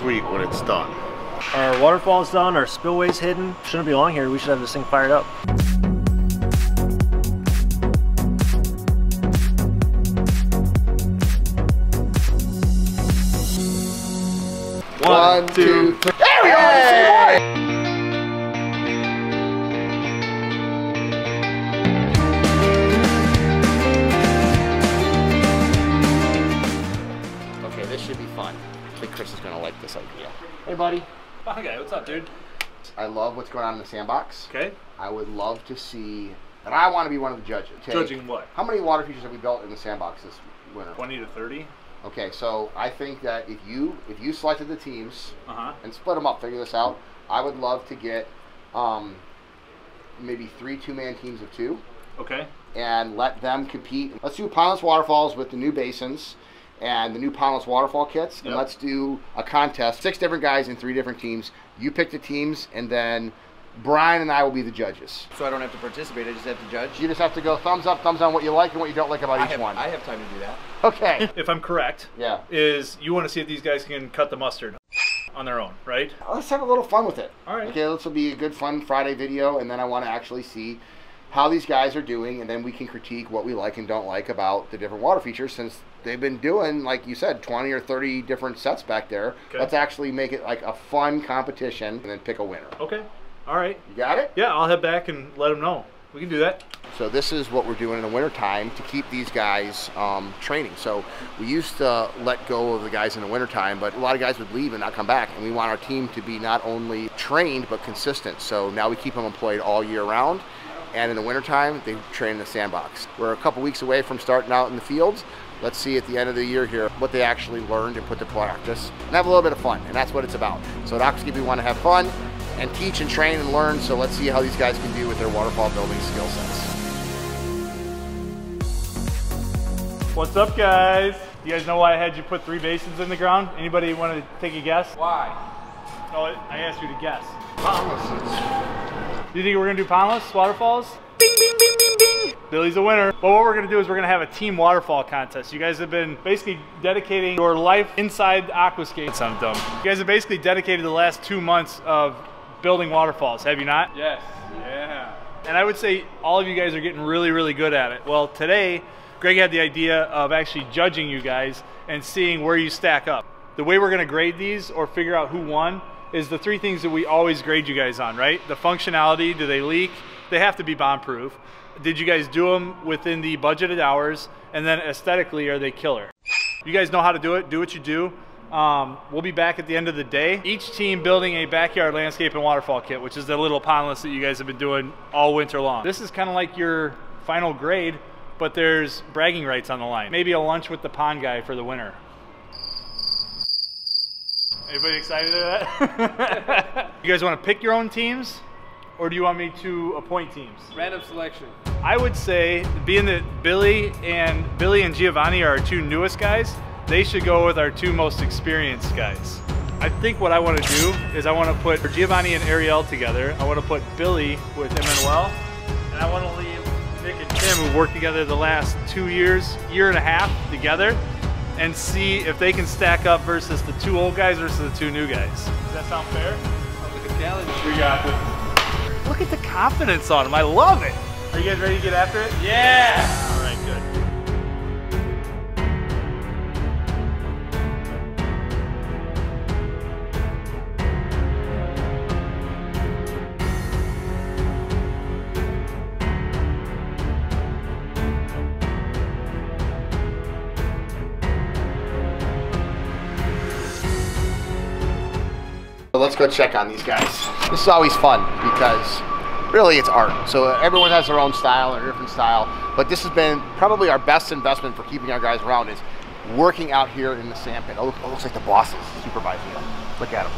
sweet when it's done. Our waterfall's done, our spillway's hidden. Shouldn't be long here, we should have this thing fired up. One, two, three. There we go! Okay, this should be fun. I think Chris is gonna like this idea. Hey, buddy. Okay, what's up, dude? I love what's going on in the sandbox. Okay. I would love to see, and I want to be one of the judges. Judging what? How many water features have we built in the sandbox this winter? 20 to 30. Okay, so I think that if you selected the teams and split them up, figure this out, I would love to get maybe 3 two-man teams of 2. Okay. And let them compete. Let's do Pondless Waterfalls with the new basins and the new Pondless Waterfall kits, and let's do a contest. 6 different guys in 3 different teams. You pick the teams, and then Brian and I will be the judges. So I don't have to participate, I just have to judge? You just have to go thumbs up, thumbs down what you like and what you don't like about each one. I have time to do that. Okay. If I'm correct, is you want to see if these guys can cut the mustard on their own, right? Let's have a little fun with it. All right. Okay, this will be a good fun Friday video, and then I want to actually see how these guys are doing, and then we can critique what we like and don't like about the different water features, since they've been doing, like you said, 20 or 30 different sets back there. Okay. Let's actually make it like a fun competition and then pick a winner. Okay. All right. You got it? Yeah, I'll head back and let them know. We can do that. So this is what we're doing in the wintertime to keep these guys training. So we used to let go of the guys in the wintertime, but a lot of guys would leave and not come back. And we want our team to be not only trained, but consistent. So now we keep them employed all year round. And in the wintertime, they train in the sandbox. We're a couple weeks away from starting out in the fields. Let's see at the end of the year here what they actually learned and put to practice and have a little bit of fun. And that's what it's about. So at Aquascape, we want to have fun and teach and train and learn. So let's see how these guys can do with their waterfall building skill sets. What's up, guys? You guys know why I had you put 3 basins in the ground? Anybody want to take a guess? Why? No, I asked you to guess. Do you think we're gonna do pondless waterfalls? Bing, bing, bing, bing, bing. Billy's a winner. But what we're gonna do is we're gonna have a team waterfall contest. You guys have been basically dedicating your life inside Aquascape. It sounds dumb. You guys have basically dedicated the last 2 months of building waterfalls, have you not? Yes. Yeah. And I would say all of you guys are getting really, really good at it. Well, today, Greg had the idea of actually judging you guys and seeing where you stack up. The way we're gonna grade these or figure out who won is the 3 things that we always grade you guys on, right? The functionality, do they leak? They have to be bomb-proof. Did you guys do them within the budgeted hours? And then aesthetically, are they killer? You guys know how to do it, do what you do. We'll be back at the end of the day. Each team building a backyard landscape and waterfall kit, which is the little pondless that you guys have been doing all winter long. This is kind of like your final grade, but there's bragging rights on the line. Maybe a lunch with the pond guy for the winner. Anybody excited at that? You guys want to pick your own teams, or do you want me to appoint teams? Random selection. I would say, being that Billy and Giovanni are our 2 newest guys, they should go with our 2 most experienced guys. I think what I want to do is I want to put Giovanni and Ariel together. I want to put Billy with Emmanuel, and I want to leave Nick and Tim, who worked together the last 2 years, year and a half together, and see if they can stack up versus the 2 old guys versus the 2 new guys. Does that sound fair? Sounds like a challenge. We got this. Look at the confidence on them. I love it. Are you guys ready to get after it? Yeah! All right, good. Let's go check on these guys. This is always fun because really it's art. So everyone has their own style or different style, but this has been probably our best investment for keeping our guys around is working out here in the sand pit. Oh, it looks like the boss is supervising them. Look at them.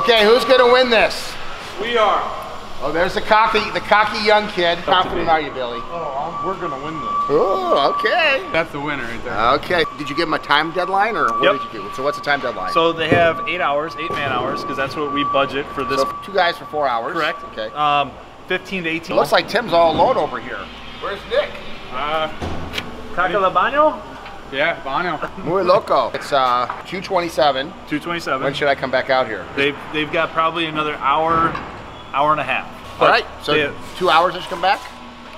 Okay, who's gonna win this? We are. Oh, there's the cocky young kid. How confident are you, Billy? Oh, we're gonna win this. Oh, okay. That's the winner right there. Okay. Did you give them a time deadline, or what did you do? So what's the time deadline? So they have 8 hours, 8 man hours, because that's what we budget for this. So 2 guys for 4 hours. Correct. Okay. 15 to 18. It looks like Tim's all alone over here. Where's Nick? Caca la baño? Yeah, Bono. Muy loco. It's 2:27. 2:27. When should I come back out here? They've got probably another hour and a half. All right, so 2 hours I should come back?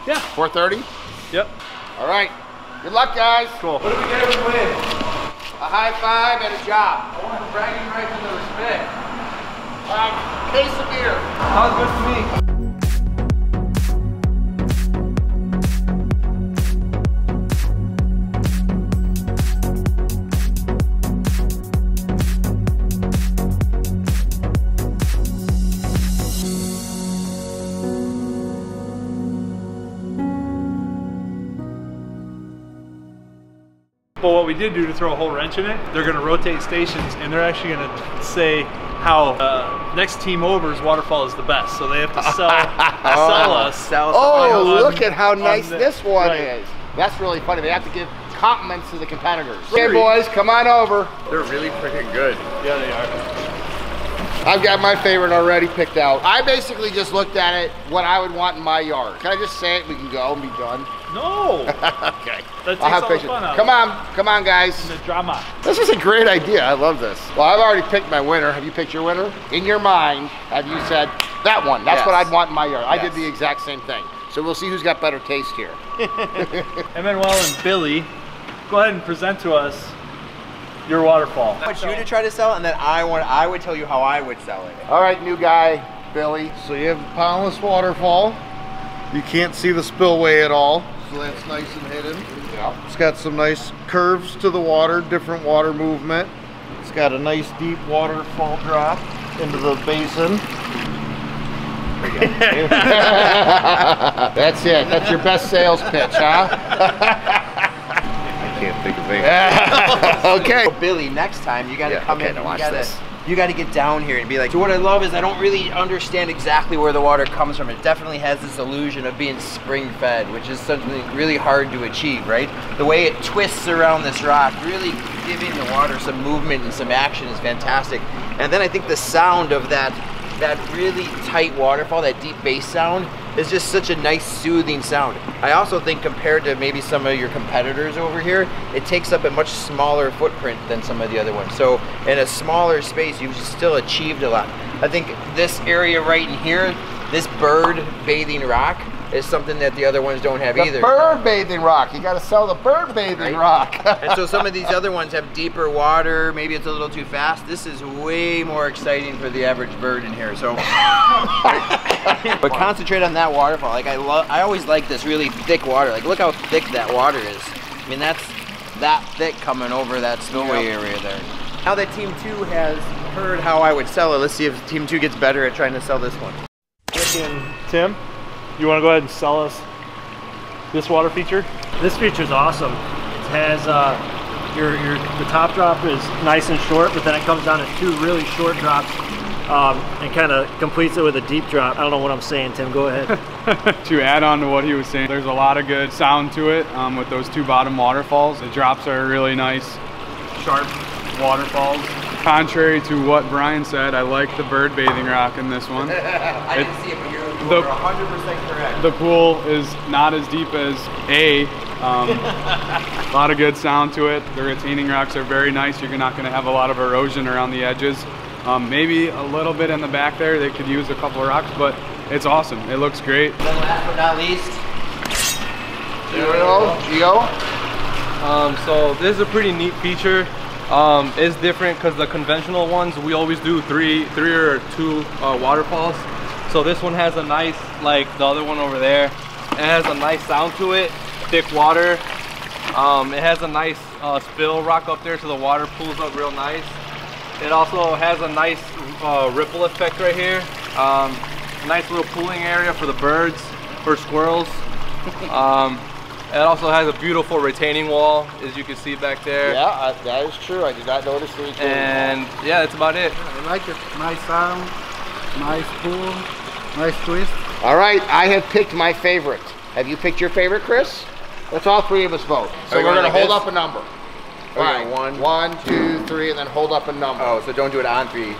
Yeah. 4:30? Yep. All right. Good luck, guys. Cool. What do we get if we win? A high five and a job. I want bragging rights and the respect. Case of beer. Sounds good to me. But what we did do to throw a whole wrench in it, they're going to rotate stations, and they're actually going to say how next team over's Waterfall is the best. So they have to sell us. Oh, look at how nice this one is. That's really funny. They have to give compliments to the competitors. Okay, boys, come on over. They're really freaking good. Yeah, they are. I've got my favorite already picked out. I basically just looked at it, what I would want in my yard. Can I just say it? We can go and be done. No. Okay. That takes I'll have all the patience. fun out. Come on, guys. The drama. This is a great idea. I love this. Well, I've already picked my winner. Have you picked your winner? In your mind, have you said that one? That's what I'd want in my yard. I did the exact same thing. So we'll see who's got better taste here. Emmanuel and Billy, go ahead and present to us your Waterfall. I want you to try to sell it, and then I would tell you how I would sell it. All right, new guy, Billy. So you have a pondless waterfall. You can't see the spillway at all, so that's nice and hidden. Yeah. It's got some nice curves to the water, different water movement. It's got a nice deep waterfall drop into the basin. That's it. That's your best sales pitch, huh? I can't think of anything. Okay. So Billy, next time you got to come in. now watch this. You got to get down here and be like, so what I love is I don't really understand exactly where the water comes from. It definitely has this illusion of being spring fed, which is something really hard to achieve, right? The way it twists around this rock, really giving the water some movement and some action is fantastic. And then I think the sound of that really tight waterfall, that deep bass sound, is just such a nice soothing sound. I also think compared to maybe some of your competitors over here, it takes up a much smaller footprint than some of the other ones. So in a smaller space, you've still achieved a lot. I think this area right in here, this bird bathing rock, is something that the other ones don't have either. Bird bathing rock. You got to sell the bird bathing rock. And so some of these other ones have deeper water. Maybe it's a little too fast. This is way more exciting for the average bird in here. So, but concentrate on that waterfall. Like I always like this really thick water. Like look how thick that water is. I mean that's that thick coming over that spillway area there. Now that Team 2 has heard how I would sell it, let's see if Team 2 gets better at trying to sell this one. Tim, you want to go ahead and sell us this water feature? This feature is awesome. It has the top drop is nice and short, but then it comes down to two really short drops and kind of completes it with a deep drop. I don't know what I'm saying, Tim. Go ahead. To add on to what he was saying, there's a lot of good sound to it with those two bottom waterfalls. The drops are really nice, sharp waterfalls. Contrary to what Brian said, I like the bird bathing rock in this one. I didn't see it, but you're 100% correct. The pool is not as deep as A. A lot of good sound to it. The retaining rocks are very nice. You're not going to have a lot of erosion around the edges. Maybe a little bit in the back there. They could use a couple of rocks, but it's awesome. It looks great. And then last but not least, Gio. So this is a pretty neat feature. It's different because the conventional ones, we always do three or two waterfalls. So this one has a nice, like the other one over there, it has a nice sound to it, thick water. It has a nice spill rock up there, so the water pools up real nice. It also has a nice ripple effect right here. Nice little pooling area for the birds, for squirrels. It also has a beautiful retaining wall, as you can see back there. Yeah, that is true. I did not notice the retaining And yeah, that's about it. I like it. Nice sound, nice pool, nice twist. All right, I have picked my favorite. Have you picked your favorite, Chris? Let's all three of us vote. So we're going to hold up a number. All right, 1, 2, 3, and then hold up a number. oh, so don't do it on 3.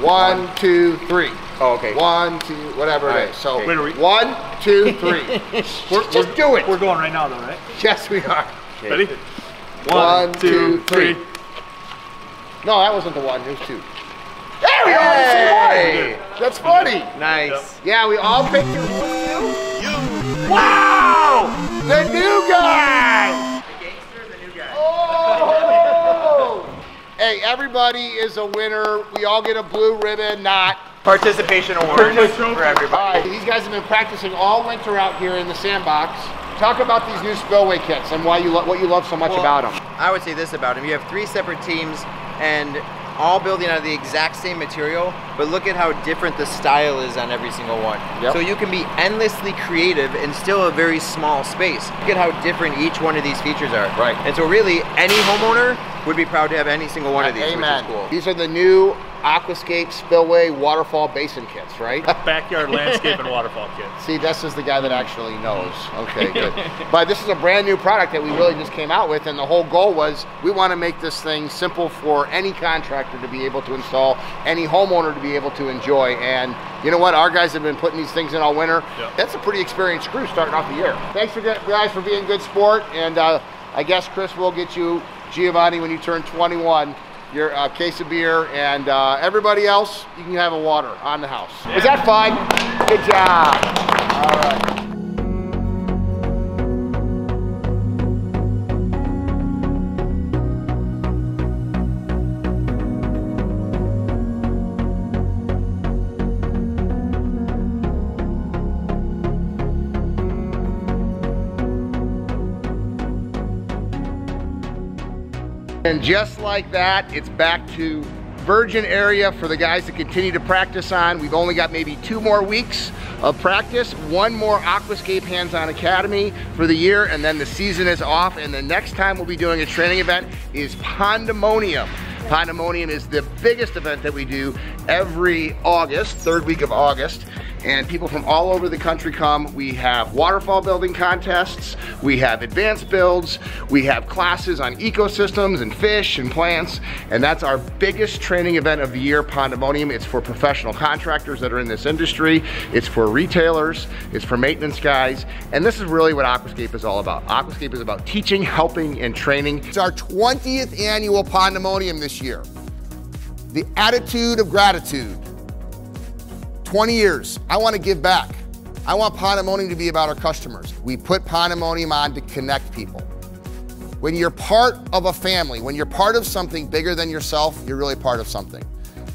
1, 2, 3. Oh, okay. 1, 2, whatever it is. So Wait, are we- 1, 2, 3. Just do it. We're going right now though, right? Yes, we are. Ready? 1, 2, 3. No, that wasn't the one. It was 2. There we go. Hey. That's funny. Nice. Yeah, we all picked your one. Wow! The new guy. The gangster, the new guy. Oh! Hey, everybody is a winner. We all get a blue ribbon, not Participation award for everybody. All right, these guys have been practicing all winter out here in the sandbox. Talk about these new spillway kits and why what you love so much about them. I would say this about them. You have 3 separate teams and all building out of the exact same material, but look at how different the style is on every single one. Yep. So you can be endlessly creative in still a very small space. Look at how different each one of these features are. Right. And so really, any homeowner would be proud to have any single one of these, Amen. which is cool. These are the new Aquascape Spillway Waterfall Basin kits, right? Backyard landscape and waterfall kits. See, this is the guy that actually knows. Okay, good. But this is a brand new product that we really just came out with, and the whole goal was we want to make this thing simple for any contractor to be able to install, any homeowner to be able to enjoy. And you know what? Our guys have been putting these things in all winter. Yep. That's a pretty experienced crew starting off the year. Thanks for guys for being good sport, and I guess Chris will get you, Giovanni, when you turn 21. Your case of beer, and everybody else, you can have a water on the house. Yeah. Was that fun? Good job. All right. And just like that, it's back to virgin area for the guys to continue to practice on. We've only got maybe 2 more weeks of practice, 1 more Aquascape Hands-On Academy for the year, and then the season is off, and the next time we'll be doing a training event is Pondemonium. Pondemonium is the biggest event that we do every August, 3rd week of August. And people from all over the country come. We have waterfall building contests, we have advanced builds, we have classes on ecosystems and fish and plants, and that's our biggest training event of the year, Pondemonium. It's for professional contractors that are in this industry, it's for retailers, it's for maintenance guys, and this is really what Aquascape is all about. Aquascape is about teaching, helping, and training. It's our 20th annual Pondemonium this year. The attitude of gratitude. 20 years, I want to give back. I want Pondemonium to be about our customers. We put Pondemonium on to connect people. When you're part of a family, when you're part of something bigger than yourself, you're really part of something.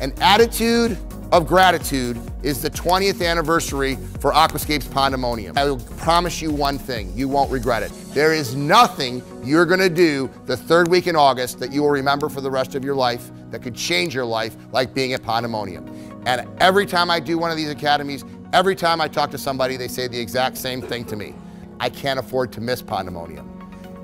An attitude of gratitude is the 20th anniversary for Aquascape's Pondemonium. I will promise you one thing, you won't regret it. There is nothing you're gonna do the 3rd week in August that you will remember for the rest of your life that could change your life like being at Pondemonium. And every time I do one of these academies, every time I talk to somebody, they say the exact same thing to me. I can't afford to miss Pondemonium.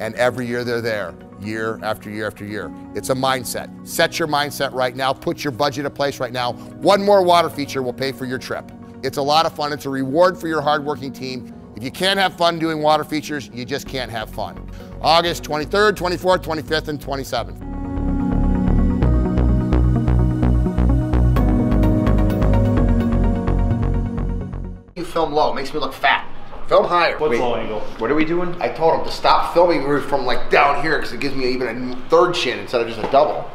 And every year they're there, year after year after year. It's a mindset. Set your mindset right now, put your budget in place right now. 1 more water feature will pay for your trip. It's a lot of fun, it's a reward for your hardworking team. If you can't have fun doing water features, you just can't have fun. August 23rd, 24th, 25th, and 27th. You film low, makes me look fat. Film higher. What's low angle? What are we doing? I told him to stop filming from like down here because it gives me even a 3rd chin instead of just a double.